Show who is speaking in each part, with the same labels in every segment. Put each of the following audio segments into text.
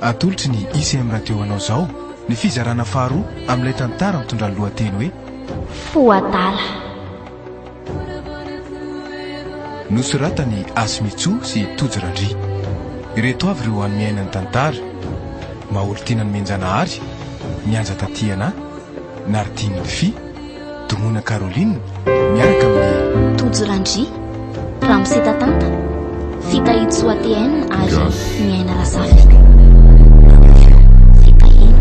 Speaker 1: atolotry ny ICM radio anao zao ny fizarana faharoa amin'ilay tantara mitondra ny lohateny hoe
Speaker 2: Foadala.
Speaker 1: Nosoratany Asmitso sy Tojirandry. Ireto avy ireo any miainany tantara maholitiana ny menjanahary mianja tatiana Nardine Fi Domona Caroline miaraka amin'ny
Speaker 2: Tojirandry Ramsetatanta Fitahitso ATN ary miaina Rasafy Fitahina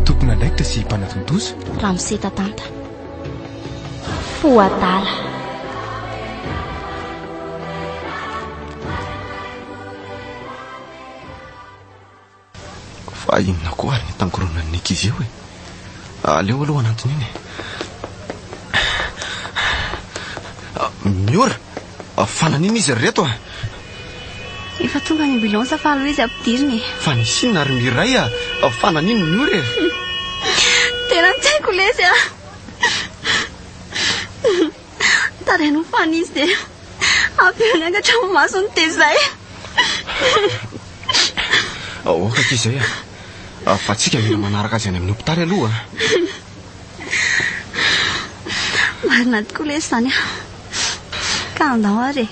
Speaker 1: tompona ndraikitra sy mpanatontosa
Speaker 2: Ramsetatanta Foadala.
Speaker 3: Fa inona koa ny tankoronan'ny ankizy eo e. Aleo aloha anatiny iny. Miora, fananina izy reto a.
Speaker 4: Efa tonga ny ambulance fa aloha izy ampidiriny.
Speaker 3: Fa nisina ary miray fananina miora e.
Speaker 4: Tena tsaiko lesy a. Taraino fanisy dia ampiony angatra ho masony tezay.
Speaker 3: Okaka izay a. Fa tsika mila manaraka azy any amin'ny hopitaly aloha.
Speaker 4: Marina tokoa lesy zany a. Ka andao ary.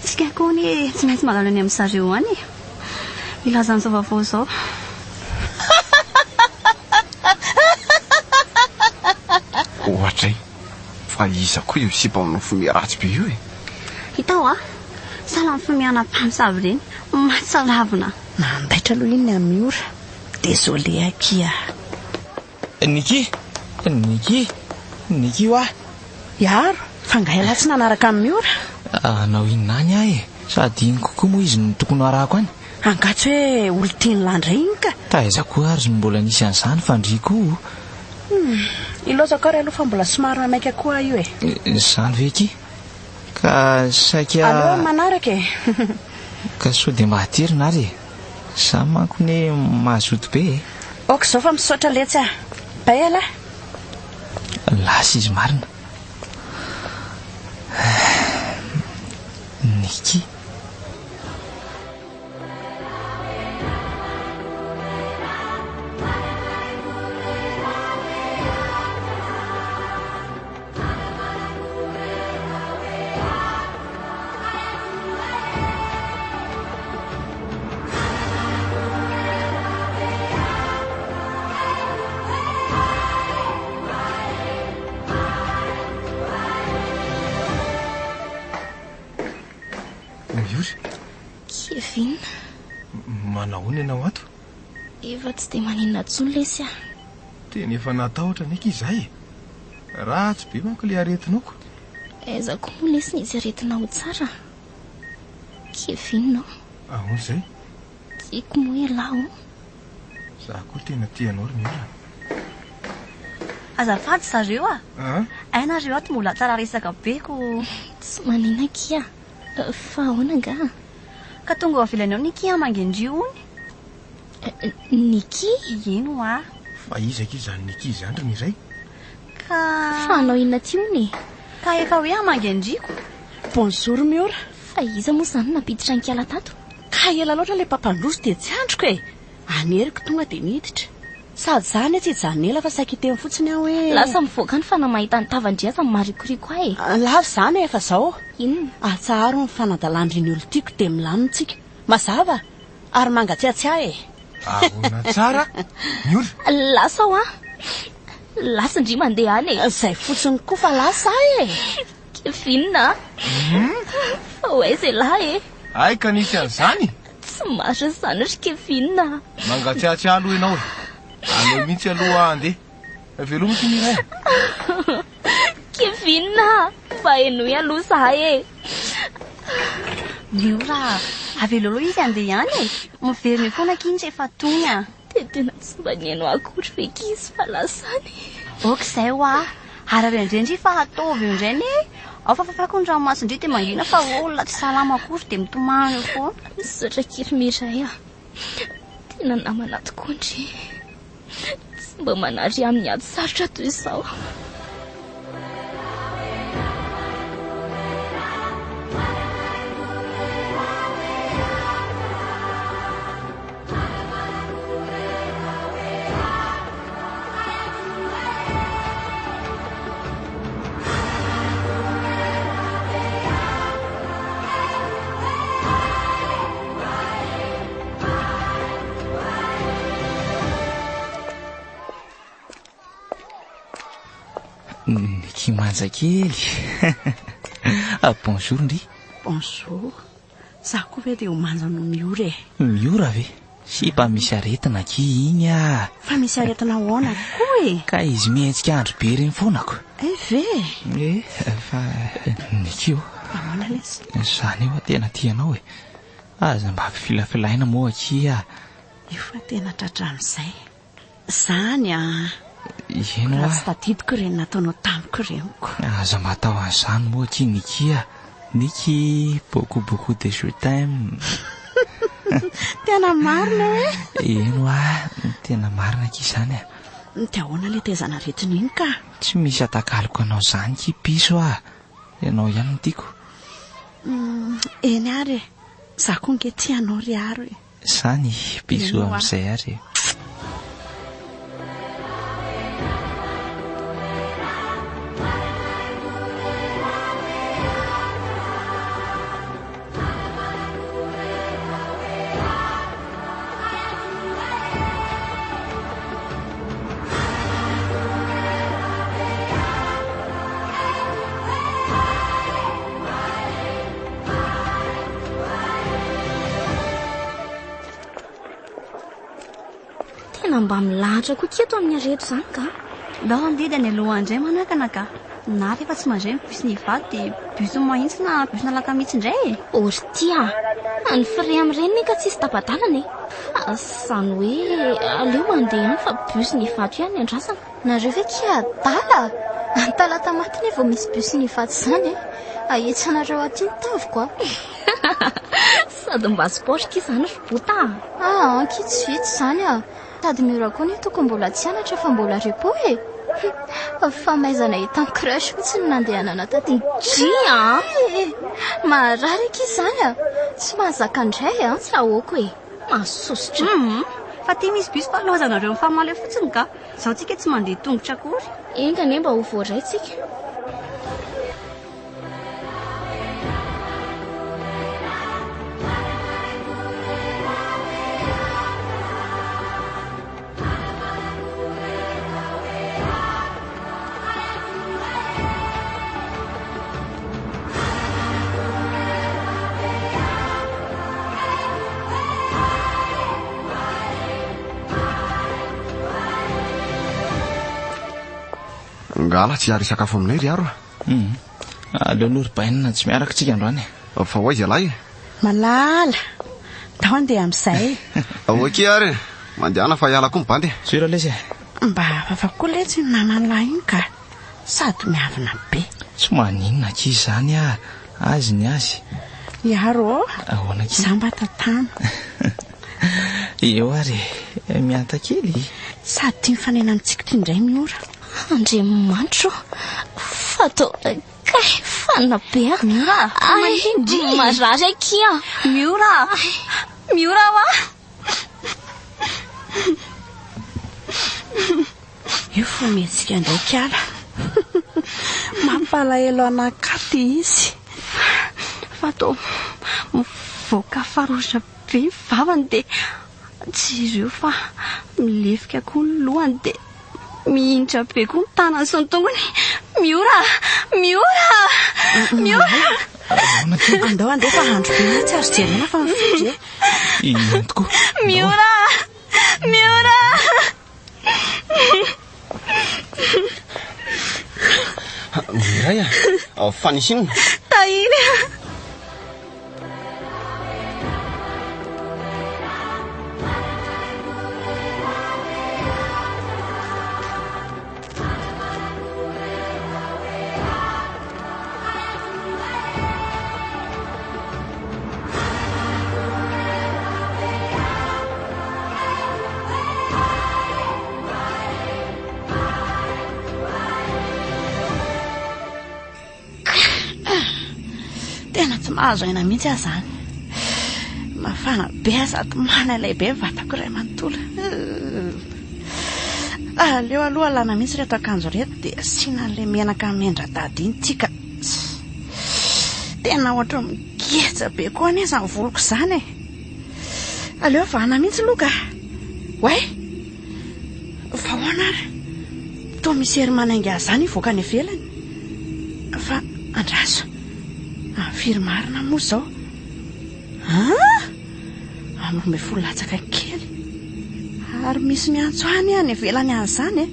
Speaker 4: Tsika koa ny tsy maintsy malalo any amin'ny zareo any. Ilaza an'izao vaovao izao.
Speaker 3: Ohatray. Fa iza koa io sipa amin'ny fomeratsy be io e.
Speaker 4: Hitao a. Sala mifamiana mpamosavy reny. Matsalavina.
Speaker 5: Nandaitra aloha iny amin'ny ora. Désolé akia.
Speaker 6: Niki wa.
Speaker 5: Iaro, fangaila tsy nanaraka amin'ny ora.
Speaker 6: Anao inona any ahy e. Sady iny kokoa moa izy ny tokony arahako any.
Speaker 5: Angatsy hoe olitiany landra iny ka.
Speaker 6: Taiza koa ary mbola nisy an'izany fandriko.
Speaker 5: Iloza koa aloha fa mbola somary namaika koa io e.
Speaker 6: Zany ve ki? Ka saika
Speaker 5: Alo manaraka e.
Speaker 6: ka sao dia mahaterina ary. Sa manko ne mahazoto be e.
Speaker 5: Ok zao fa misaotra letsy a. Baela.
Speaker 6: Lasa izy marina. Niki.
Speaker 2: Kevin.
Speaker 1: Manao ny ianao ato?
Speaker 2: Efa tsy dia maninona intsony lesy a.
Speaker 1: Tena efa natahotra nika izay. Ratsy be manko ilay aretinako.
Speaker 2: Aiza koa moa lesy izy aretina ho tsara. Kevin no.
Speaker 1: Ahoana izay?
Speaker 2: Tiako moa ialao.
Speaker 1: Za koa tena tianao ry miara.
Speaker 4: Azafady zareo a. Ainareo ato mbola tsara resaka be ko.
Speaker 2: Tsy maninona kia. Fa ahoana nga?
Speaker 4: Ka tonga avilanao Niki mangendrio ony.
Speaker 2: Niki?
Speaker 4: Ino a?
Speaker 1: Fa izaka izany Niki izany ry miray.
Speaker 2: Fa anao inona ty ony?
Speaker 4: Ka efa hoe mangendriko.
Speaker 5: Bonjour miora.
Speaker 2: Fa iza moa zany napiditra Ankala tato?
Speaker 5: Ka ela loatra ilay papandroso dia tsy androko e. Aneriko tonga dia niditra. Sady zany tsy hijanela fa saika iteny fotsiny aho hoe
Speaker 2: lasa mivoaka ny fa namahita ny tavandriaza marikoriko ahy.
Speaker 5: Lava zany efa zao.
Speaker 2: Inona?
Speaker 5: Atsaharo ny fanadalandriny olo tiako dia milamintsika. Mazava ary mangatsiatsiahy e.
Speaker 1: Ahoana tsara? Miora.
Speaker 2: Lasa ho a. Lasa ndry mandeha any e.
Speaker 5: Zay fotsiny koa fa lasa e.
Speaker 2: Kevinna. Fa hoaiza lahy e.
Speaker 1: Ay ka nisy an'izany?
Speaker 2: Tsy marina izany ry Kevinna.
Speaker 1: Mangatsiatsiahy aloha ianao. Aleo mihitsy aloha andeha. Veloma ty miray.
Speaker 2: Kevinna, mba enoy aloha zahay e.
Speaker 4: Miora, avelo aloha izy andeha ihany e. Miveriny foana kinitra efa tony.
Speaker 2: Dia tena tsy mba niaino akory feky izy fa lasany.
Speaker 4: Okizay ho a. Ary indrindra fa ataovy indray ne. Ao fa fafako ny ranomasindry dia mangina fa olona tsy salama akory dia mitomany foana.
Speaker 2: Misaotra kely miray a. Tena namana tokoa ndry. Tsy mba manary amin'ny ady sarotra toy izao.
Speaker 6: Nikimanja kely. Bonjour ndry.
Speaker 5: Bonjour. Za koa ve dia ho manja no miora e.
Speaker 6: Miora ve? Sy mba misy aretina ki iny a.
Speaker 5: Fa misy aretina hoana koa e.
Speaker 6: Ka izy mihetsika andro be reny foanako.
Speaker 5: Ve?
Speaker 6: Fa nikio.
Speaker 5: Ahoana lesy?
Speaker 6: Zany eo tena tianao e. Aza mba filafilaina moa aky a.
Speaker 5: Io fa tena tratra amin'izay. Zany a.
Speaker 6: Ino a?
Speaker 5: Tsy tadidiko ireny nataonao tamiko reniko.
Speaker 6: Aza matao an'izany moa aky Niki a. Niki beaucoup de je t'aime.
Speaker 5: Tena marina hoe?
Speaker 6: Ino a? Tena marina aky izany a.
Speaker 5: Dia ahoana le tezana retina iny ka?
Speaker 6: Tsy misy atakaloko anao zany ki piso a. Ianao ihany no tiako.
Speaker 5: Eny ary e. Za koa nge tianao ry ary e.
Speaker 6: Zany piso amin'izay ary.
Speaker 2: Tena mba milahatra koa keto amin'ny areto zany ka.
Speaker 4: Ndao andidy any aloha indray manakana ka. Na rehefa tsy mandray bus ny vady dia bus mahitsy na bus nalaka mihitsy indray e.
Speaker 2: Ory tia. Ny fire amin'ireny ka tsisy tapatalana e. Fa zany hoe aleo mandeha any fa bus ny vato ihany andrasana.
Speaker 7: Nareo ve kia dala? Talata matiny vao misy bus ny vato zany e. Ahetsanareo aty ny taviko a.
Speaker 2: Sady mba sport izany robota.
Speaker 7: Kitsivitsy zany a. Sady miora koa ny toko mbola tsy anatra fa mbola repo e. Fa maizana hitany crush fotsiny nandehanana taty.
Speaker 2: Dia
Speaker 7: Marary aky izany a. Tsy mahazaka indray a.
Speaker 2: Tsy ahoko e. Mahasositra.
Speaker 4: Fa ty misy bus fa lozanareo mifamaly fotsiny ka. Zaho tsika tsy mandeha tongotra akory.
Speaker 2: Iny ka ne mba ho voaraitsika.
Speaker 3: Ngala tsy ary sakafo aminay ry aro.
Speaker 6: Aleo aloha ry bainina tsy miaraka tsika androany.
Speaker 3: Fa hoaiza lahy?
Speaker 5: Malala. Ndao andeha amin'izay.
Speaker 3: Oaky ary. Mandehana fa hiala koa mibandy.
Speaker 6: Soira lesy.
Speaker 5: Mba afafa koa letsy ny naman'lahy iny ka. Sady miavina be.
Speaker 6: Tsy maninona aky izany a. Azy ny azy.
Speaker 5: Iaro
Speaker 6: Ahoana aky?
Speaker 5: Za mba tatana.
Speaker 6: Eo ary mianta kely.
Speaker 5: Sady tia mifanena amintsika ty indray miora.
Speaker 2: Andriamanitro. Fatao kay fana be a.
Speaker 4: Miora.
Speaker 2: Marary aky a.
Speaker 4: Miora. Miora wa.
Speaker 5: Io fo mihetsika indray kiala. Mampalahelo anakaty izy.
Speaker 4: Fatao voaka farosa be vavany dia tsy ireo fa milefika koa ny lohany dia mihintra be koa ny tanany sy ny tongony. Miora.
Speaker 5: Andao andeha fa andro be mihitsy ary jerena fa mifiry e.
Speaker 6: Ino tokoa?
Speaker 4: Miora.
Speaker 3: Miray a. Fanisinina.
Speaker 4: Tahily.
Speaker 5: Tena tsy mahazo aina mihitsy aho zany. Mafana be sady manalay be vatako iray manontolo. Aleo aloha alana mihitsy reto akanjo reto dia asiana an'ilay menaka mendra-dady iny tsika. Tena ohatra migeja be koa aneza ny voloko izany e. Aleo vahana mihitsy loka. Way. Vahoana ary. toa misy hery manainga zany voaka ny velany fa andraso firy marina moa zao anome folatsaka kely ary misy miantso any any velany an'izany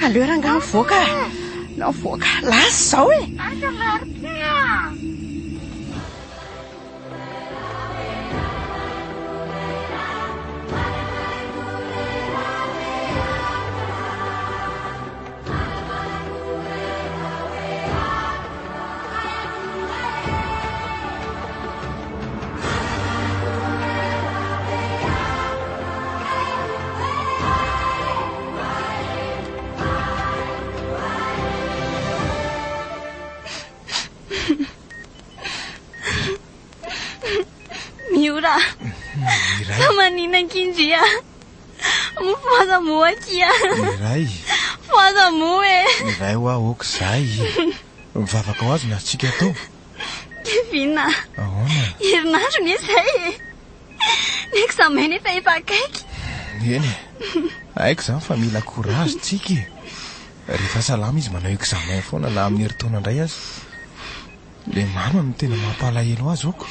Speaker 5: aleo ranga mivoaka nao voaka lasy zao
Speaker 4: Miura Samanina kinjia Mufada muakia
Speaker 1: Iray
Speaker 4: Fada mue
Speaker 1: Iray wa ok zay Mivavaka ho azy na tsika atao
Speaker 4: Kevina
Speaker 1: Ahoana
Speaker 4: Herinandro ny izay Ny examen efa akaiky
Speaker 1: Eny Aiko zany fa mila courage tsika Rehefa salama izy manao examen foana na amin'ny herintaona indray azy Le mama no tena mampalahelo azy oko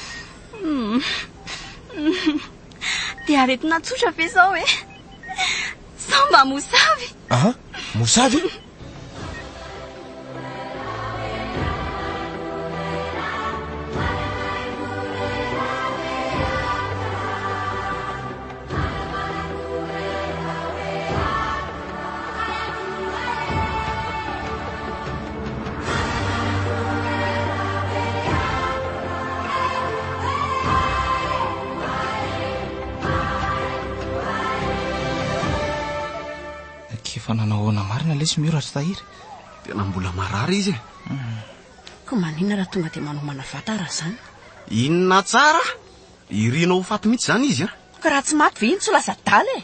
Speaker 4: Dia aretina tsotra ve zao Samba mosavy
Speaker 1: mosavy
Speaker 6: Fa nanahoana marina lesy mioratra tahiry
Speaker 3: tena mbola marary izy
Speaker 5: ko manina raha tonga dia manomana vatara zany
Speaker 3: inona tsara irina ho faty mihitsy zany izy
Speaker 5: ka raha tsy maty ve iny tsy lasa daly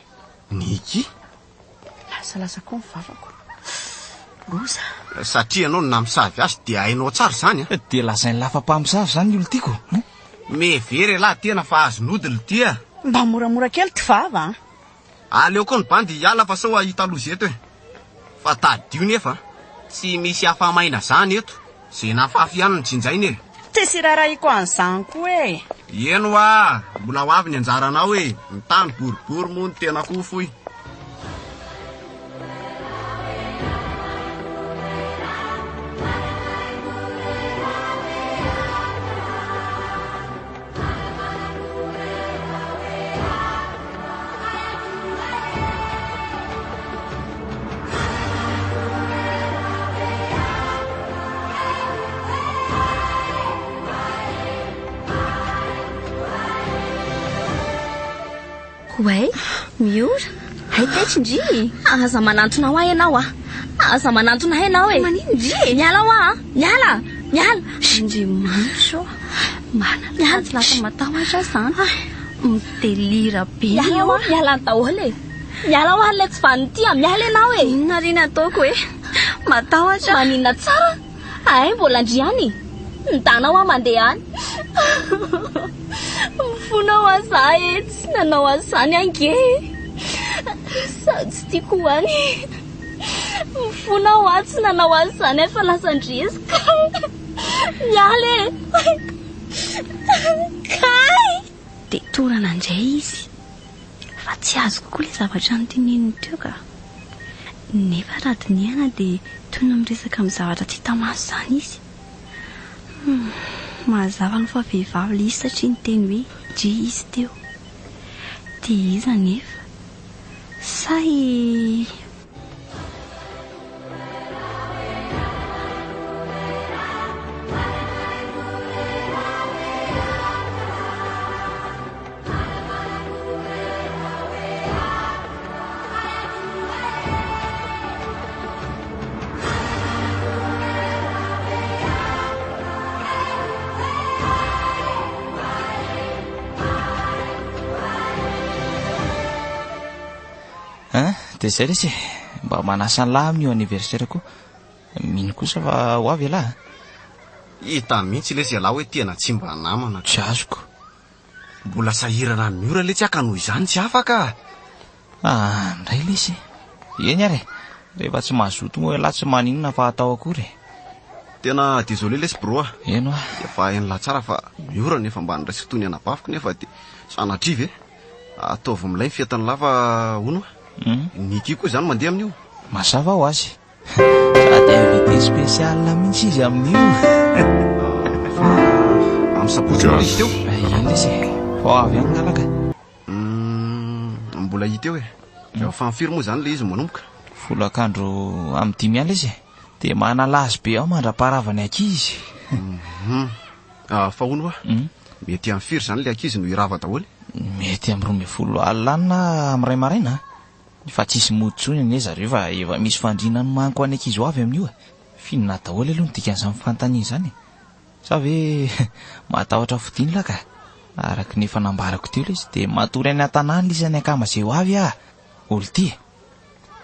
Speaker 3: niky
Speaker 5: lasalasa koa mivavako loza
Speaker 3: satria anao na misavy azy dia hainao tsara zany
Speaker 6: dia lazainy lafa-mpamosavy zany olo tiako
Speaker 3: mevery lahy tena fa azo nodily tia
Speaker 5: mba moramora kely ty vava
Speaker 3: aleo koa ny bandy hiala fa sao ahita lozeto fa tadio nefa tsy misy afamaina zany eto zay nafafy ihany ny tsinjainy
Speaker 5: ty siraraiko an'izany koa
Speaker 3: eno mbola ho avy ny anjaranao ny tany boribory moa ny tena koa foy
Speaker 2: Way, miura haitetsindri aza manantona ho ianao aza manantona hainao
Speaker 4: manindri
Speaker 2: miala ho miala
Speaker 4: Andriamanitra mana tsy lasa matahotra zany mitelira be
Speaker 2: miala ny daholo miala ho le tsy vanity miala ianao
Speaker 4: inona ry nataoko matahotra
Speaker 2: maninona tsara ay mbola andriany nitanao mandeha any mifonao azahy tsy nanao azany ange sady tsy tiako any mifonao tsy nanao azany efa lasandresika miala
Speaker 4: kay dia torana indray izy fa tsy azo kokoa le zavatra noteneniny teo ka nefa raha dinihana dia toy ny miresaka amin'ny zavatra tsy hita maso zany izy mazava no fa vehivavy le izy satria ny teny hoe dri izy teo dia iza nefa say
Speaker 6: dia zay lesy mba manasany lahy amin'io anniversaire koa mino kosa fa ho avy lahy
Speaker 3: hita mihitsy le zay lahy hoe tena tsy mba namana
Speaker 6: tsy azoko
Speaker 3: mbola sahirana miora le tsy aka noho izany tsy afaka
Speaker 6: ndray lesy eny ary rehefa tsy mazoto moa lahy tsy maninona fa atao akory.
Speaker 3: Tena désolé lesy bro a.
Speaker 6: Eno a.
Speaker 3: Efa hain'la tsara fa miorana efa mba niraisy tony anabaviko nefa de sanatrivy ataovy milay fietany lava hono Niki koa zany mandeha amin'io.
Speaker 6: Masava ho azy. Sady invité spécial mihitsy izy amin'io.
Speaker 3: Amin'ny sapotsy izy teo.
Speaker 6: Ino izy? Fa avy any ngalaka.
Speaker 3: Mbola hita eo efa mifiry moa zany le izy manomboka.
Speaker 6: Folakandro amin'ny 5 alina izy. De manalazy be ao mandraparavany ankizy.
Speaker 3: Fa hono mety amin'ny firy zany le ankizy no irava daholo.
Speaker 6: Mety amin'ny 12 alina na amin'ny 2 maraina. Fa tsisy motsony ane zareo fa efa misy fandriana ny manko any ankizy ho avy amin'io. Finona daholo aloha ny dikan'izany fantaniana zany. Sa ve matahotra fodiny la ka. Araky nefa nambarako teo izy de matory any an-tanàna izy any akama zay ho avy olo ty.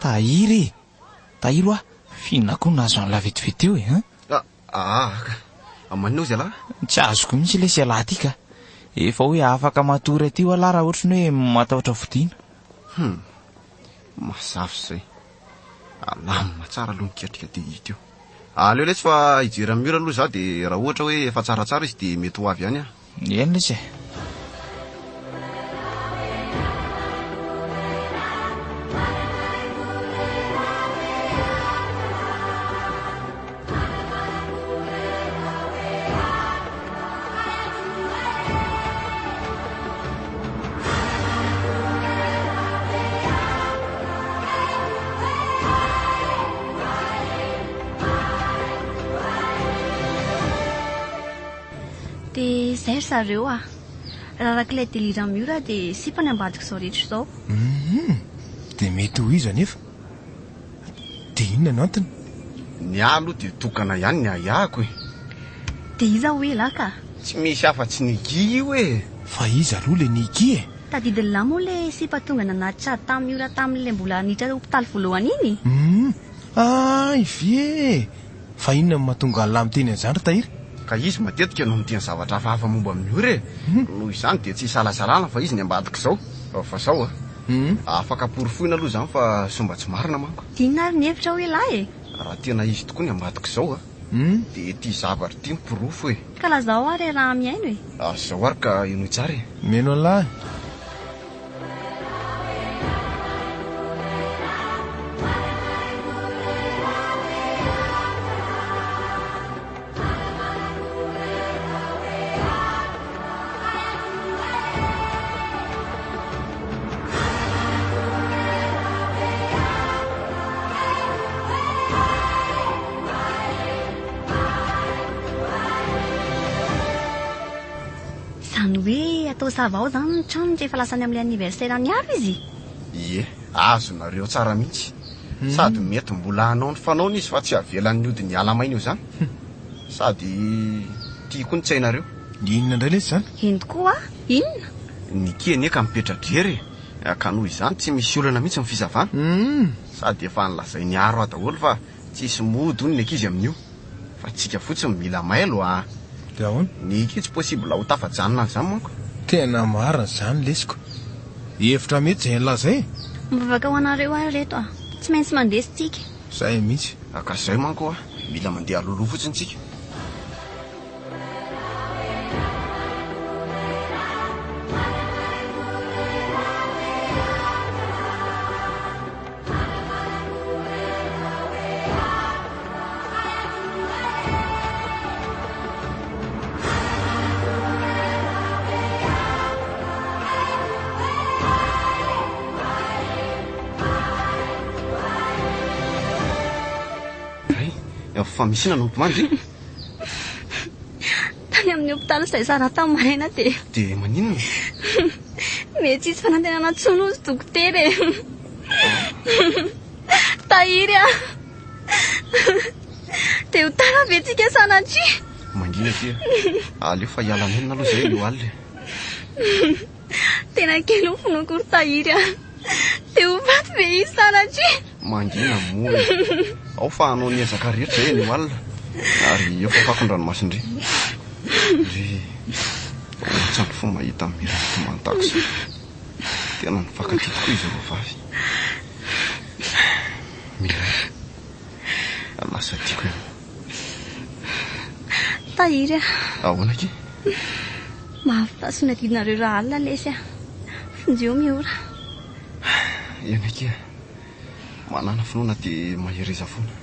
Speaker 6: Tahiry a. Finona koa nazo an'la vetivety eo
Speaker 3: manao izy ala.
Speaker 6: Tsy azoko mihitsy le sy ala ty ka. Efa hoe afaka matory aty ho ala raha ohatry ny hoe matahotra fodina.
Speaker 3: Masafy zay. Alamina tsara aloha niketrika de hita eo. Aleo lesy fa ijery amin'ny mura aloha za de raha ohatra hoe efa tsaratsara izy de mety ho avy any
Speaker 6: Eny lesy.
Speaker 4: De zay zareo raha rak'ilay delira mura de sipany ambadika zao rehetra zao.
Speaker 1: De mety ho izy anefa. De inona no antony?
Speaker 3: Ny aloha de tokana ihany ny ayako
Speaker 4: De iza hoe laka?
Speaker 3: Tsy misy afa-tsy Niki io
Speaker 1: Fa izy aloha le Niki
Speaker 4: Tadidiny lahy moa le sipa tonga nanatitra tamin'ny mura tamin'ilay mbola niditra hopitaly voalohany iny.
Speaker 1: Ivy fa inona no mahatonga ny lahy miteny an'izany ry Tahiry?
Speaker 3: Ka izy matetika no miteny zavatra hafahafa momba amin'ny ora noho izany de tsy salasalana fa izy ny ambadika zao. Fa zao afaka porofoina aloha zany fa somba tsy marina manko.
Speaker 4: Inona ary ny hevitra hoe lahy
Speaker 3: Raha tena izy tokoa ny ambadika zao de ty zavatra ty miporofo
Speaker 4: Ka lazao ary raha miaino
Speaker 3: zao ary ka ino tsara
Speaker 1: Meno lahy.
Speaker 4: Zany hoe atao sava ao zany ny trano rehefa lasany amin'ilay anniversaire any avy izy.
Speaker 3: Ie, azonareo tsara mihitsy. Sady mety mbola hanao ny fanaony izy fa tsy avelan'ny ody ny alamaina io zany. Sady tiako ny tsainareo.
Speaker 1: Inona indray lesy zany?
Speaker 4: Entiko inona?
Speaker 3: Niki anie ka mipetra-drery ka noho izany tsy misy olana mihitsy ny fizavana. Sady efa nilazay ny aro daholo fa tsisy mody hono ny ankizy amin'io. Fa tsika fotsiny mila mailo
Speaker 1: De ahoana?
Speaker 3: Niki tsy possible ho tafajanona zany manko.
Speaker 1: Tena marina zany lesiko. Hevitra mety zay nilazay.
Speaker 4: Mivavaka ho anareo reto Tsy maintsy mandeha tsika.
Speaker 1: Zay mihitsy.
Speaker 3: Ka zay manko mila mandeha aloloha fotsiny tsika. Fa misy nanompo mandry
Speaker 4: Tany amin'ny hopitaly izay zara tamin'ny maraina
Speaker 3: de maninona?
Speaker 4: Mety izy fanantenana tsono izy dokotera Tahiry de ho tara ve tsika sanatria?
Speaker 3: Mangina ty aleo fa hiala monina aloha zay io alina.
Speaker 4: Tena kely ho fonoko ry Tahiry de ho vaty ve izy sanatria?
Speaker 3: Mangina moa ao fa hanao niezaka rehetra zay ny alina ary efa fakon-dranomasindry ry ohatsany fo mahita mirafy mantako zay tena ny fakatitiko izy ro vavy mila lasa tiako e.
Speaker 4: Tahiry
Speaker 3: ahoana ke?
Speaker 4: mahafitasina dinareo raha alina lesy a finjeo miora.
Speaker 3: Eny ake manana finoana dia mahereza foana.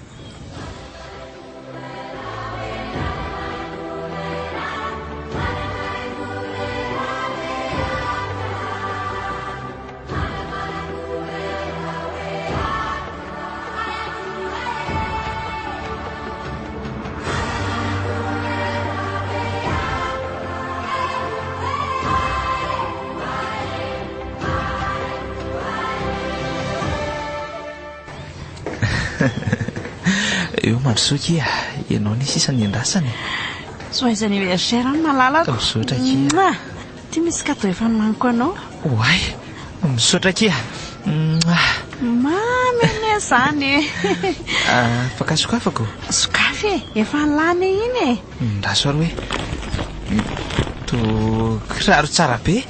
Speaker 6: eo mandrosoky ianao ny sisany andrasany
Speaker 5: joyeux anniversaire any malala
Speaker 6: misaotra kia
Speaker 5: ty misy cadeau efa nomaniko anao.
Speaker 6: oay misaotra kia
Speaker 5: mamene zany
Speaker 6: afaka sokafako
Speaker 5: sokafy efa nilany iny e.
Speaker 6: ndraso ary hoe to kiraro tsara be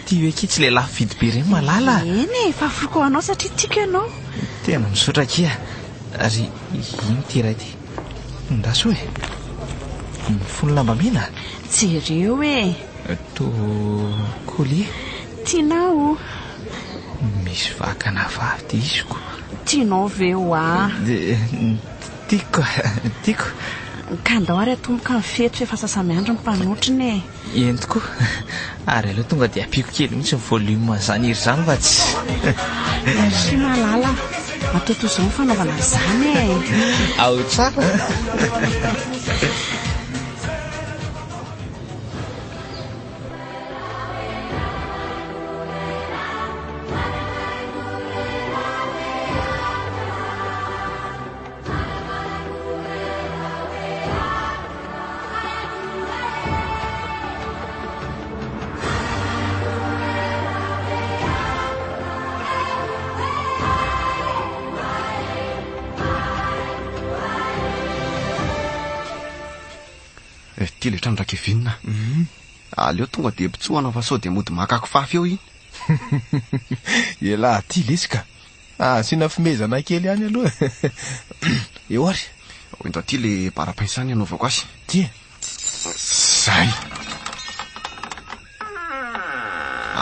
Speaker 6: ty hoe ke tsy le lafo vidy be reny malala.
Speaker 5: Eny fa afiroko anao satria tiako ianao.
Speaker 6: tena misaotra kia ary iny ty ty ndraso hoe folo lamba mena
Speaker 5: jereo e
Speaker 6: to colie
Speaker 5: tianao
Speaker 6: misy vakana vavy ty iziko
Speaker 5: tianao veo
Speaker 6: tiako
Speaker 5: ka andao ary atomboka ny fety efa sasamiandro mmpanotriny e.
Speaker 6: eny tokoa ary aloha tonga dia apiako kely mihitsy ny volume zany iry zany fa tsy
Speaker 5: sy malala matoto izao ny fanaovana izany e.
Speaker 6: ao tsara
Speaker 3: ty le trano rakevinina aleo tonga dia mpitsohana fa sao dia mody makako fafy eo iny.
Speaker 1: ela ty lesika sina fimezana kely ihany aloha eo ary
Speaker 3: ento aty le bara-paisany anaovako azy
Speaker 1: ty zay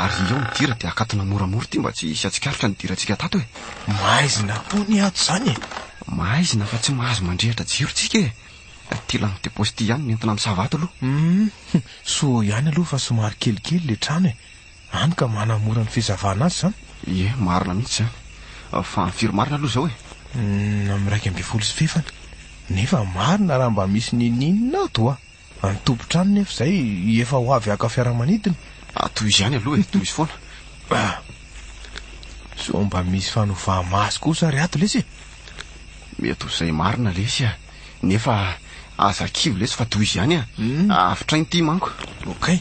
Speaker 3: ary eo midira dia akatona moramora ty mba tsy hisy atsikarotra ny dirantsika tato e.
Speaker 1: mahaizina po ny ato zany e.
Speaker 3: mahaizina fa tsy mahazo mandrehatra jirotsika e. ty lany deposity ihany nentina misavato aloha
Speaker 1: so ihany aloha fa somary kelikely le trano e any ka manamora ny fizavana azy zany.
Speaker 3: ie marina mihitsy zany fa mifiry marina aloha zao e.
Speaker 1: am'raiky amby folo sy fefany nefa marina raha mba misy nininina toa any tompo-trano nefa zay efa ho avy aka fiaramanidina
Speaker 3: toy izy ihany aloha e. toy izy foana
Speaker 1: so mba misy fanovah maso kosa ary ato lesy
Speaker 3: mety izay marina lesy nefa aza kivo lesy fa toy izy ihany afitrainy ty manko.
Speaker 1: okay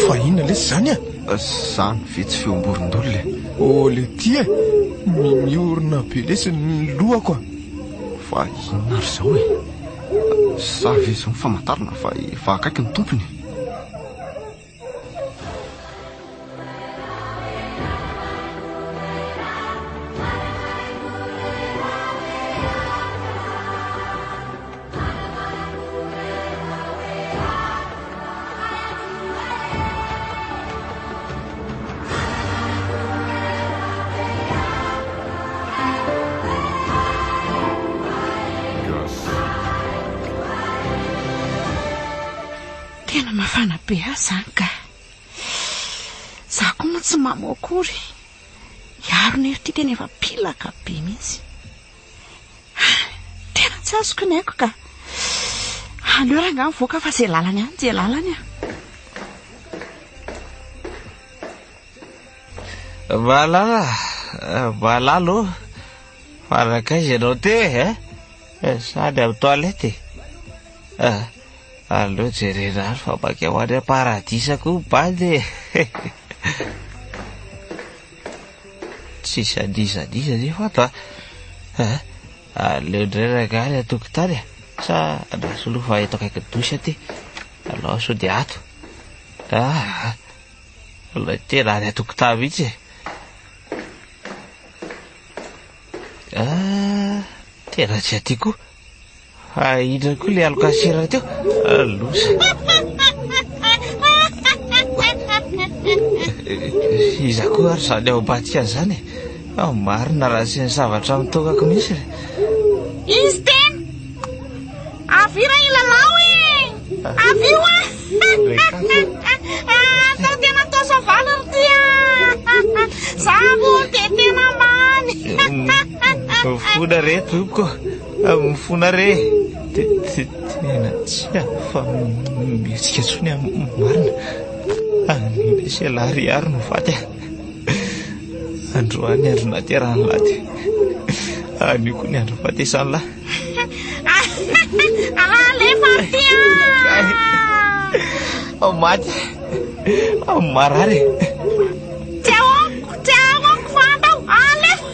Speaker 1: fa inona lesy zany
Speaker 3: zany vetsy feomborondolo le
Speaker 1: le ty miorona be lesy ny lohako
Speaker 3: fa inona ary zao e. savy izy mifamantarina fa efa akaiky ny tompony.
Speaker 5: tena mafana be zany ka za koa moa tsy mamoakory iaro ny ty tena efa pilaka be mihitsy tena tsy azoko ny aiko ka aleo raha nga mivoaka fa zay lalany any zay lalany
Speaker 6: malalo farakaizy ianao te sady amin'ny toilette aleo jererary fa baka ho any paradisako bady tsy sadizadiza zay fato aleo ndreraka any atokotany sa andrasoloha fa eto akaiky dosy aty alao so de ato aloha tena any atokotany mihitsy tena tsy atiako ahidra koa le alokasera teo losa iza koa ary zany ao batikany zany marina raha sy ny zavatra mitokako mihitsy
Speaker 5: izy tena avira ilalao avio sa tena tosovaly rtya zavo de tena many
Speaker 6: mifona re toboko mifona re tena tsy fa mihetsika tsony marina anymesy alariary no faty androany andro naterahany laty anio koa ny andro fatesany lahy
Speaker 5: alefa tya
Speaker 6: maty marary
Speaker 5: tiaoko fantao alefa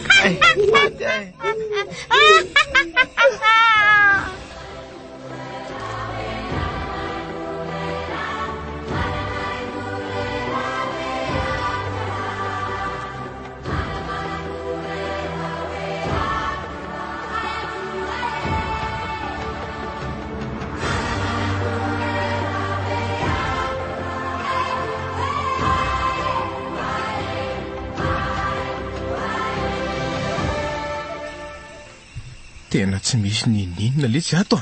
Speaker 1: tena tsy misy nininona le tsy ato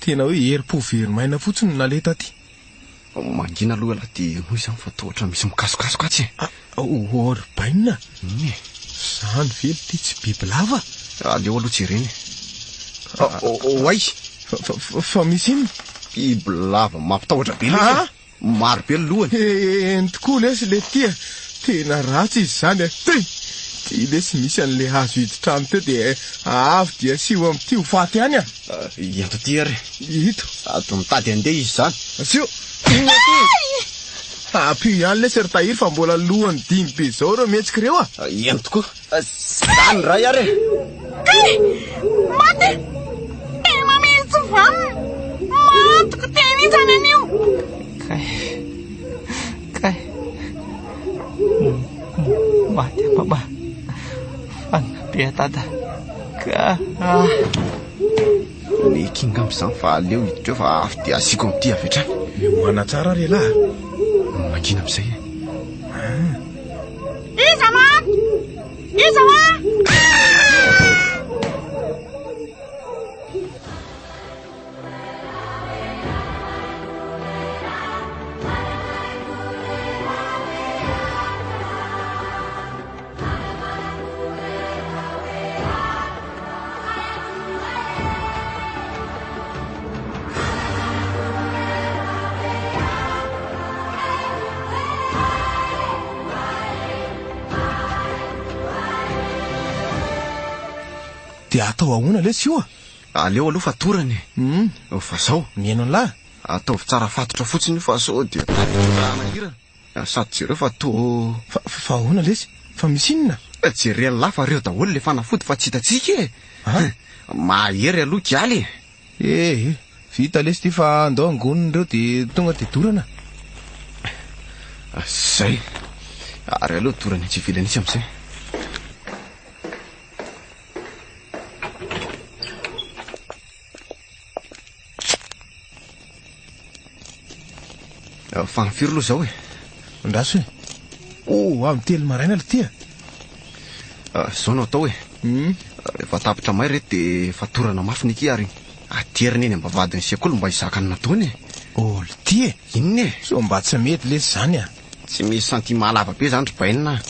Speaker 1: tena hoe herim-poverymaina fotsiny naleta aty
Speaker 3: mangina aloha laha dia noho izany fa tohatra misy mikasokasoka atsy
Speaker 1: orbaina zany vely ty tsy biby lava
Speaker 3: aleo aloha tsy ireny oay
Speaker 1: fa misy iny
Speaker 3: biby lava mampitahotra be le maro be lohany
Speaker 1: ny tokoa lesy le tia tena ratsy izy zany ty lesy misy an'le hazo hiditra any teo dia avy dia siho am'ty ho faty any
Speaker 3: ento ty ary
Speaker 1: ito
Speaker 3: ato mitady andeha izy zany
Speaker 1: asio apio ihany lesy ry tahiry fa mbola lohany dimy be zao reo mihetsika reo
Speaker 3: eno tokoa zany ray ary
Speaker 5: maty tena mihitsy vanina matoko tena izany anio
Speaker 6: kay maty mama be tata ka
Speaker 3: ny kinga am'izany fa aleo hiditra eo fa afy dia asiko am'ty avetrany
Speaker 1: mana tsara re lahy
Speaker 3: mangina am'izay
Speaker 5: iza maty iza wa
Speaker 1: dia atao ahoana lesy io
Speaker 3: aleo aloha fa torany fa zao
Speaker 1: mihaino any lahy
Speaker 3: ataovy tsara fatotra fotsiny io fa sao dia nahirana sady jereo fa to
Speaker 1: fa ahoana lesy fa misy inona
Speaker 3: jereny lahy fa reo daholo le fanafody fa tsy hitatsika mahery aloha kialy
Speaker 1: vita lesy ty fa andao angoniny reo dia tonga dia dorana
Speaker 3: zay ary aloha dorany tsy vilanisy am'izay fanafiry aloha zao
Speaker 1: ndraso amin'ny telo maraina la tia
Speaker 3: zao no atao rehefa tapitra may reto dia fatorana mafy nyki ary ateriny eny ambavadiny sekoly mba hizakany nataony
Speaker 1: olo ty
Speaker 3: inony
Speaker 1: so mba tsy mety lesy zany
Speaker 3: tsy misy sentiment lava be zany ry bainina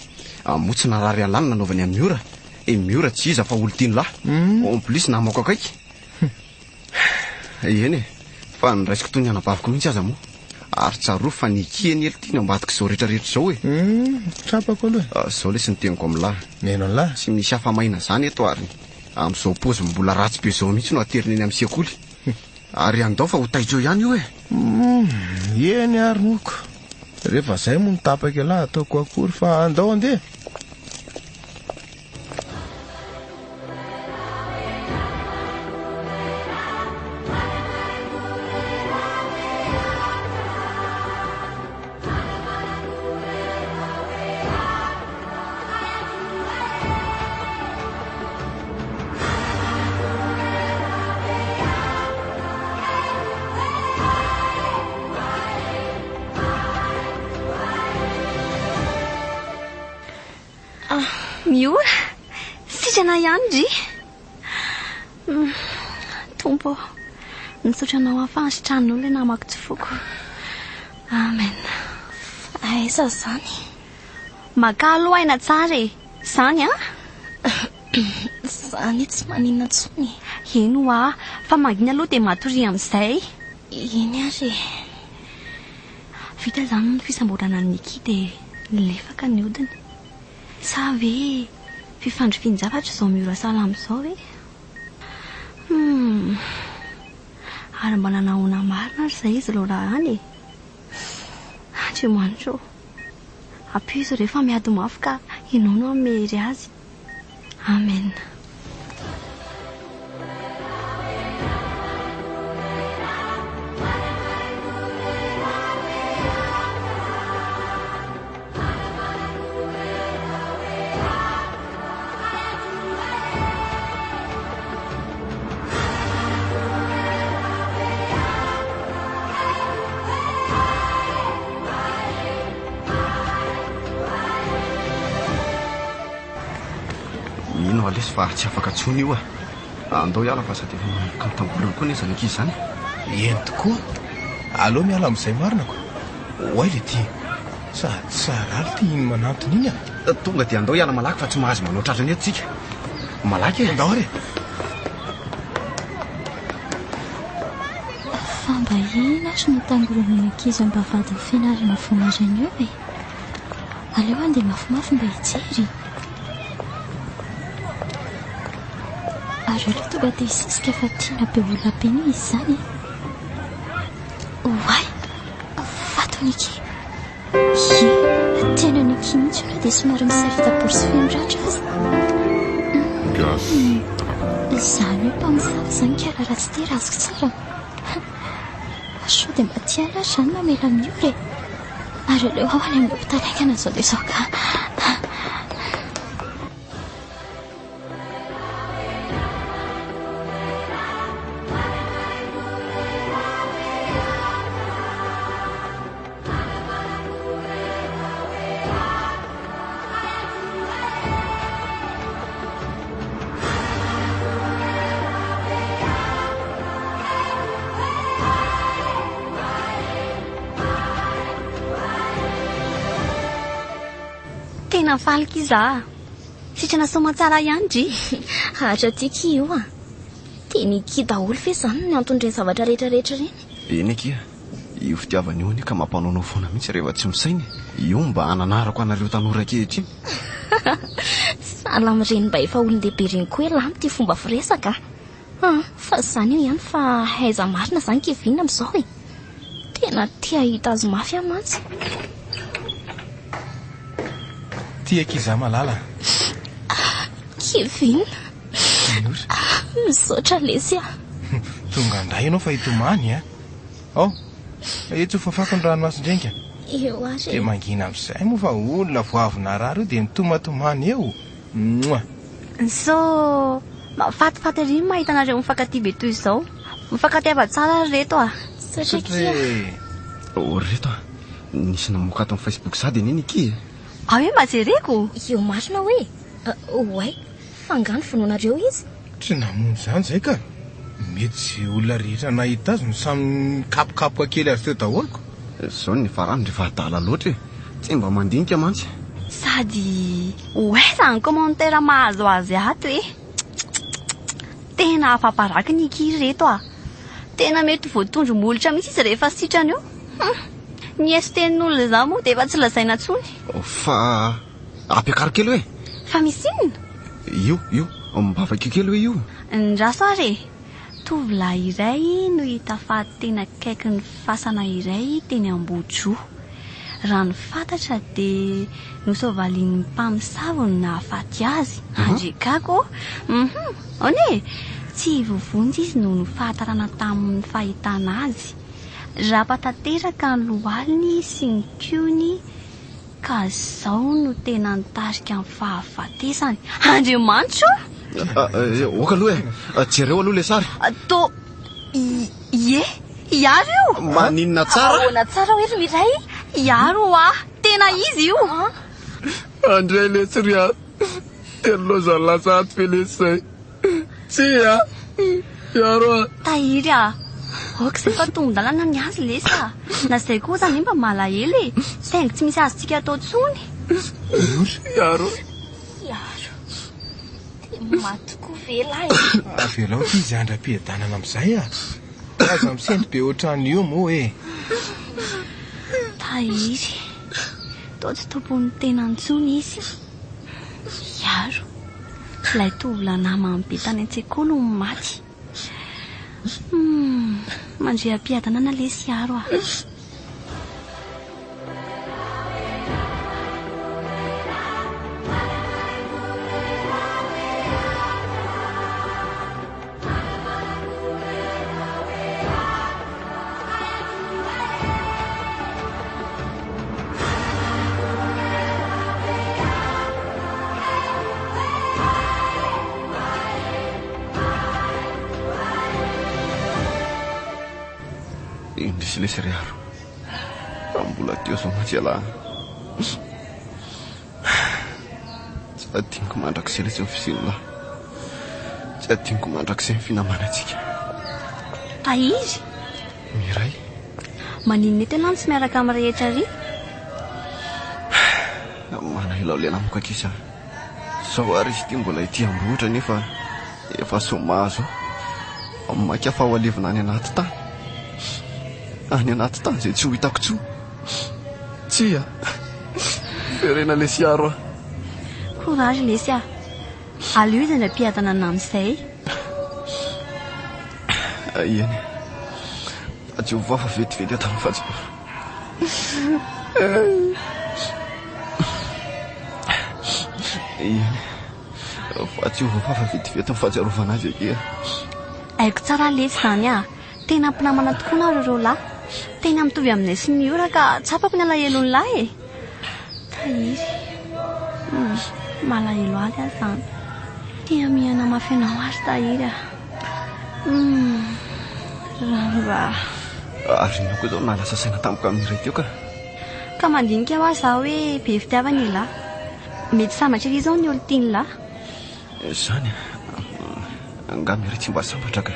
Speaker 3: motsina rary alany nanaovany amin'ny ora miora tsy iza fa olo tiany lahy en plus namako akaiky eny fa niraisiko toy ny anabaviko mihitsy aza moa ary tsaro fa nikieny ely tiany ambadika zao rehetrarehetra zao
Speaker 1: trapako aloha
Speaker 3: zao lesy nyteniko am'lahy
Speaker 1: meno an'lahy
Speaker 3: tsy misy hafamaina zany eto ary am'izao pozy mbola ratsy be zao mihitsy no ateriny eny amin'ny sekoly ary andao fa ho taidreo ihany io
Speaker 1: eny ary moko rehefa zay moa nitapaka lahy ataoko akory fa andao andeha
Speaker 4: miora sitrana ihany ry tompo nitsotranao afahansitranin'olo namako tsy foko amen
Speaker 2: aiza zany
Speaker 4: makalo aina tsara e zany
Speaker 2: zany tsy maninona tsony
Speaker 4: eno fa mangina aloha dia matory amin'izay
Speaker 2: iny ary
Speaker 4: vita zany ny fisamborana ny Niki dia lefaka ny odiny sa ve fifandrifian-javatra izao miora salama izao hoe ary mbola nahoana marina ary izay izy loha any e andriamanitro ampio izy rehefa miady mafy ka ianao no amery azy amen
Speaker 3: ino alesy fa tsy afaka tsony io andao hiala fa sady efa manomboka ny tambololo koa nezany ankizy zany
Speaker 1: eny tokoa aleo miala amin'izay marinako oay le ty sady tsaraly ty iny manantony iny
Speaker 3: tonga dia andao hiala malaky fa tsy mahazo manao tratrany eto tsika malaky
Speaker 1: andao ary
Speaker 7: famba ina sy notangorony ankizy mba vady ny fianarana vonarany eo e aleo andeha mafimafy mba hijery ary aleo tonga dia isisika fa tiana be olona be ny izy zany oay vato Niki tena Niki mihitsy na dia somary misarita-polo sy fendratra azy izany hoe mpamosavy zany kara raha tsy tera azoko tsara sao dia mba tia anazy zany mamela miore ary aleo ao any amin'ny hopitalaikana zao dia zao ka
Speaker 4: tena falika iza sitrana soma tsara ihany ry
Speaker 2: hatra tiaka io dia Niki daholo fe zany ny antondreny zavatra rehetrarehetra reny
Speaker 3: eny eky io fitiavana io ka mampanonao foana mihitsy rehefa tsy misainy io mba hananarako anareo tanora kehitriny
Speaker 2: sala amin'ireny mba efa olon-dehibe reny koa elamy ty fomba firesaka fa zany io ihany fa aiza marina zany Kevin amin'izao e tena tia hita azy mafy amantsy
Speaker 1: tiaka iza malala
Speaker 2: Kevin misaotra lesy
Speaker 1: tonga ndray ianao fa hitomany ao etso fafako ny ranomasindrenka
Speaker 2: eo ary
Speaker 1: dia mangina amin'izay moa fa olona voavina rary io dia mitomatomany eo moa
Speaker 4: so mafatifaty ry mahita anareo mifankatia be toy izao mifankatiava tsara reto
Speaker 2: satria
Speaker 3: reto nisy namoaka ato amin'ny Facebook za dia niny Niki
Speaker 4: hoe majereko
Speaker 2: eo marina hoe oay fangano vonoanareo izy
Speaker 1: tsy namono zany zay ka mety olona rehetra nahita azy no samy kapokapoka kely azy teo daholoko
Speaker 3: zao ny farany rehefa adala loatra tsy mba mandinika mantsy
Speaker 4: sady zany commentaire mahazo azy ato tena afaparaky Niki reto tena mety voatondro molotra mihitsy izy rehefa sitrany eo ny esitenin'olona za moa dia efa tsy lazaina tsony
Speaker 3: fa ampiakary kely hoe
Speaker 4: fa misy inona
Speaker 3: io mbavakio kely hoe io
Speaker 4: ndraso ary tovolahy iray no hita fa tena kaiky ny fasana iray teny Ambohijo raha ny fantatra dia nosovalian'ny mpamosavy no nahafaty azy andrekako one tsy vovonjy izy no fahatarana tamin'ny fahitana azy raha mpatanteraka ny lohaliny sy ny kiony ka zao no tena nitarika amin'ny fahafatesany andriamanitro
Speaker 3: oka aloha jereo aloha le sary
Speaker 4: to iaro io
Speaker 3: maninona tsara
Speaker 2: ahoana tsara hoe ry miray
Speaker 4: iaro tena izy io
Speaker 3: andray le tsiria Teloza lasa pelesay. Tia. Yaro.
Speaker 4: Tahiry oka izay fa tonga-dalana ny azy lesa. Na izay koa zany mba malahelo saingy tsy misy azy tsika atao tsony.
Speaker 3: Yaro.
Speaker 2: Matoko vela
Speaker 1: Velao ty izy andram-piadanana amin'izay aza misendry be ohatrany io moa
Speaker 4: Tahiry tao tsy tompony tena antsony izy. Yaro ilay tovolahy namany be tany an-tsekoly no maty. Mandrea-piadanana lesy Yaro
Speaker 3: Indrisy lesy Yaro. Mbola teo zao matsiala. Tsy adiniko mandrakizay lesy ny fisinolahy. Tsy adiniko mandrakizay ny finamanantsika.
Speaker 4: Tahiry
Speaker 3: Miray.
Speaker 4: maninona tena tsy miaraka amin'ny rehetra ry?
Speaker 3: Mana ilao lena moka kisa. Sao ary izy ity mbola ity ambohitra nefa efa somazo. Maika fa ho alevina any anaty tany. Any anaty tany izay tsy ho hitako tsoa. Tsia. Ferena lesy Yaro.
Speaker 4: Courage lesy aleo izy andram-piadanana amin'izay.
Speaker 3: Eny. Tsy ho vafa vetivety ato amin'ny fahatsy. Eny. Fa tsy ho vafa vetivety amin'ny fahatsiarovana azy ake.
Speaker 4: Haiko tsara lesy zany tena mpinamana tokoa nareo reo lahy. Tena mitovy aminay sy ny ora ka tsapako ny alahelo ny lahy Tahiry malahelo aly azy zany. Tia mihana mafy anao azy Tahiry raha
Speaker 3: Ary nao koa zao nalasa saina tampoka amin'iray teo
Speaker 4: ka mandinika ho azy zaho hoe be fitiavana ny lahy. Mety sambatra ery zao ny olo tia ny lahy.
Speaker 3: Zany angamy iray tsy mba sambatra ka.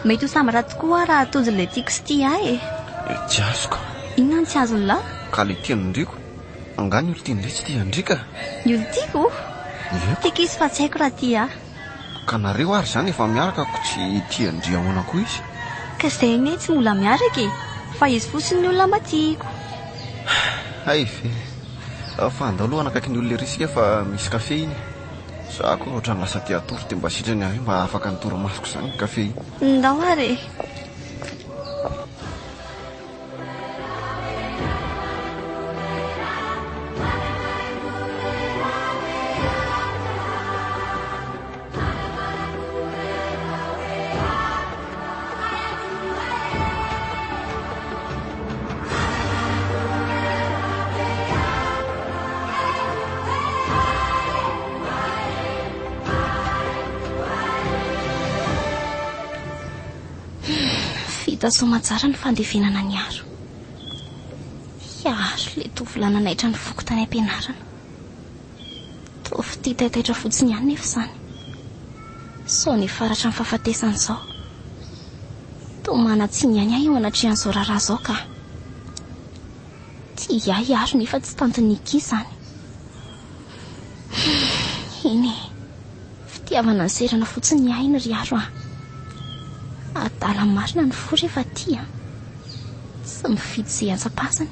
Speaker 4: Mety ho sambatra tokoa raha tojo ilay tiako sy tia
Speaker 3: Tsy azoko.
Speaker 4: Inona no tsy azo ny lahy?
Speaker 3: Ka le tia nindriko. Angany olo tia ndray tsy tia ndrika.
Speaker 4: Ny olo tiako tiako izy fa tsy haiko raha tia.
Speaker 3: Ka nareo ary zany efa miaraka ko tsy tia ndry ahoana koa izy.
Speaker 4: Ka izay ne tsy mbola miaraka fa izy fotsiny ny olona mba tiako.
Speaker 3: Ay fe. Fa andalohana akaiky ny olona risika fa misy kafe iny. Za koa ohatrany lasa tia atoro dia mba sitrany ahy mba afaka ny torimasoko zany ny kafe iny.
Speaker 4: Ndao ary
Speaker 2: Somatsara ny fandevenana ny Yaro. Le tovolahy naitra ny foko tany am-pianarana. Toa tia taitaitra fotsiny ihany nefa izany. Sao ny faratra ny fahafatesany izao. Toa manatsiny ihany eo anatrehan'izao raharaha izao ka. Tia Yaro nefa tsy tantiny iky izany. Iny fitiavana ny serana fotsiny ainy ry Yaro adala marina ny fo rehefa tia tsy mifidy izay antsapasany.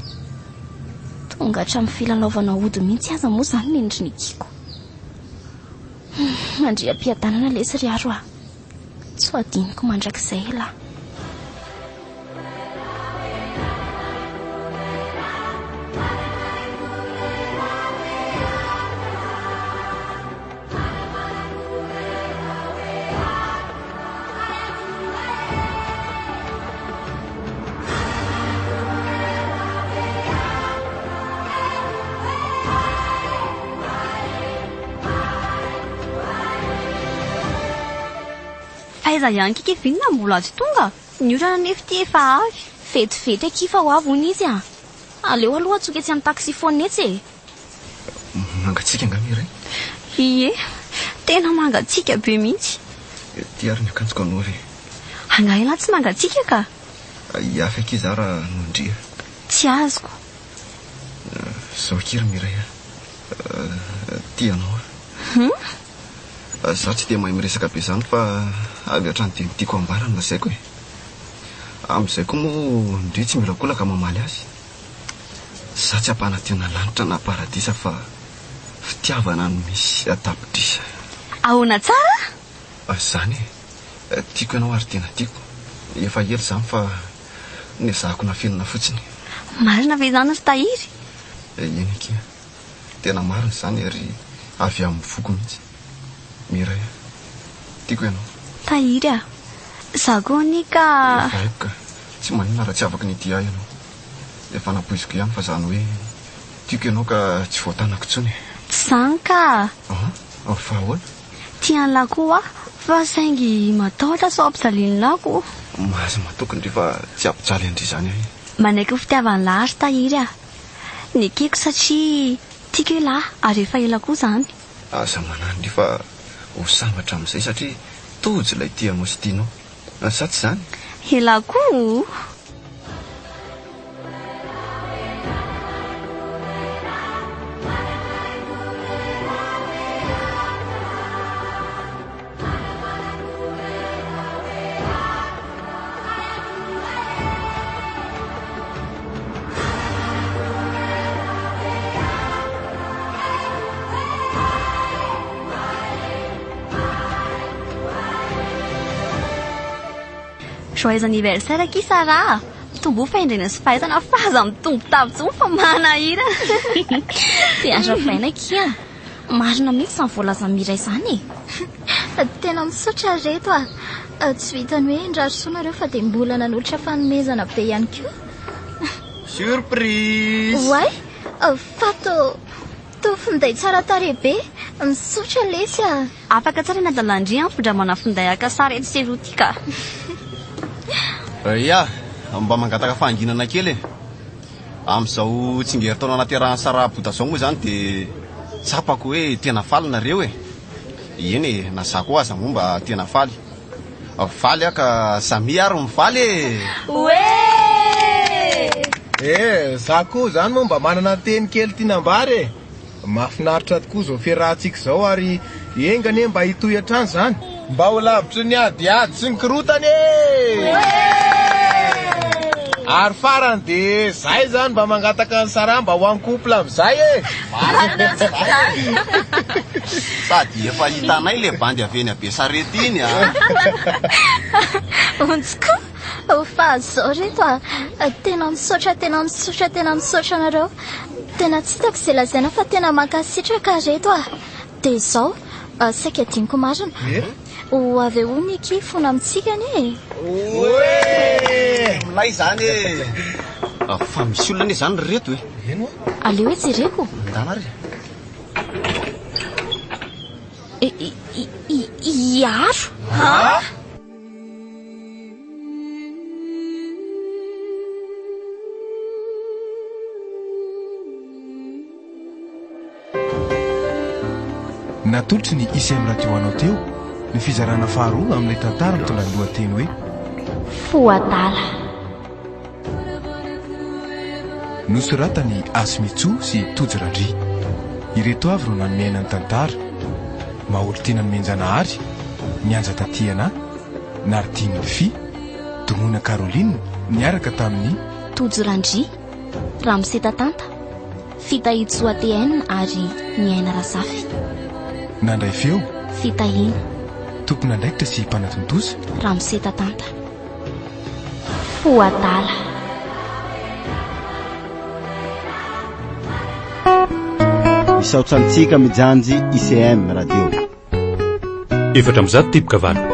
Speaker 2: Tonga hatramin'ny filalaovana ody mihitsy aza moa izany ny endrinikiko. Mandrea-piadanana lesy ry Yaro tsy ho adiniko mandrakizay lahy.
Speaker 4: Faiza ihany kika vinona mbola tsy tonga. Ny orana nefa ty efa avy.
Speaker 2: Vetivety akifa ho avy hono izy Aleo aloha atsoka etsy amin'ny taxi foana etsy
Speaker 3: Mangatsika angamiray.
Speaker 4: Ie, tena mangatsiaka be mihitsy.
Speaker 3: Ty ary ny akanjoko anory.
Speaker 4: Angaina tsy mangatsiaka ka?
Speaker 3: Hiafaka izy raha nondria.
Speaker 4: Tsy azoko.
Speaker 3: Zao kiry miray ty anao. Zaho tsy dia mahay miresaka be izany fa avy hatrany dia tiako ambarana lasaiko e. Amin'izay koa moa ndre tsy mila kolaka mamaly azy. Za tsy ampanatiana lanitra na paradisa fa fitiavana no misy atapidrisa.
Speaker 4: Ahoana tsara?
Speaker 3: Zany tiako ianao ary tena tiako. Efa ela izany fa nezahako nafelina fotsiny.
Speaker 4: Marina ve izany ry tahiry?
Speaker 3: Eny kia, tena marina izany ary avy amin'ny foko mihitsy. Miray, tiako ianao.
Speaker 4: Tahiry a, za koa ni ka...
Speaker 3: Efa haiko ka, tsy maninona raha tsy afaka ny dia ianao. Efa napoiziko ihany fa zany hoe tiako ianao ka tsy voatanako intsony.
Speaker 4: Tsy zany ka.
Speaker 3: Fa ahoana?
Speaker 4: Tian'la koa fa saingy matahotra sao ampijalin'lako.
Speaker 3: Mahazo matokony rehefa tsy ampijaly andry izany ahy.
Speaker 4: Manaiky fitiavan'la ary tahiry a. Nekeko satria tiako lahy ary efa ela koa zany.
Speaker 3: Aza manany rehefa ho sambatra amin'izay satria tojo ilay tianao sy tianao. Sa tsy izany?
Speaker 4: Ela koa. Joyeux anniversaire ki Sarah. Tombo faindrena sy fahitana fahaza mitombo tavitsony fa manahira.
Speaker 2: Dia azavaina kia. Marina mihitsy izany voalaza miray izany.
Speaker 7: Tena misaotra reto a. Tsy vitany hoe ndrarosonareo fa dia mbola nanolotra fanomezana be ihany koa.
Speaker 3: Surprise!
Speaker 7: Way, fa to finday tsara tarehibe. Misaotra lesy a.
Speaker 4: Afaka tsara ny adalandria findramana finday aka sary eto serotika.
Speaker 3: Ya, mba mangataka fanginana kely e. Amin'izao tsingerin-taona anaterahany sarabota zao moa izany dia tsapako hoe tena faly nareo e. Eny e, na za koa aza moa mba tena faly. Faly aka samy ary mifaly e.
Speaker 1: Oe! Za koa zany moa mba manana teny kely tianambary e. Mahafinaritra tokoa zao fiarahantsika zao ary engane mba hitohy hatrany zany. Mba ho lavitry ny adiady sy ny korotany e! Ary farany dia zay zany mba mangataka ny Sarah mba ho an-couple amin'izay e.
Speaker 3: Sady efa hitanay le bandy aveny abe sarety iny a.
Speaker 7: Ontsika, fa zao reto a. Tena misaotra nareo. Tena tsy hitako izay lazaina fa tena mankasitraka reto a. Dia zao, saika diniko marina. Ho avy eo ny kifona amintsika ne.
Speaker 3: Oe! Milay zany e. Fa misy olona ne zany reto e.
Speaker 1: Eno?
Speaker 2: Aleo hoe jereko.
Speaker 3: Ndana ry.
Speaker 2: Iaro.
Speaker 1: Natolotry ny ICM radio anao teo ny fizarana faharoa amin'ilay tantara mitondra ny lohateny hoe
Speaker 2: Foadala.
Speaker 1: Nosoratany Asmitso sy Tojirandry. Ireto avy no nanomiana ny tantara. Mahaolo tena nomenjanahary, nianja tatiana, Nardine Fi, Domona Caroline niaraka tamin'ny
Speaker 2: Tojirandry, Ramse Tatanta, Fitahidy ATN ary Miaina Razafy.
Speaker 1: Nandray feo
Speaker 2: Fitahina,
Speaker 1: tompon'andraikitra sy mpanatontosa
Speaker 2: Ramse Tatanta. Foadala.
Speaker 8: Misaotrantsika mijanjy ICM radio.
Speaker 9: 7 am'zato tipoka valo.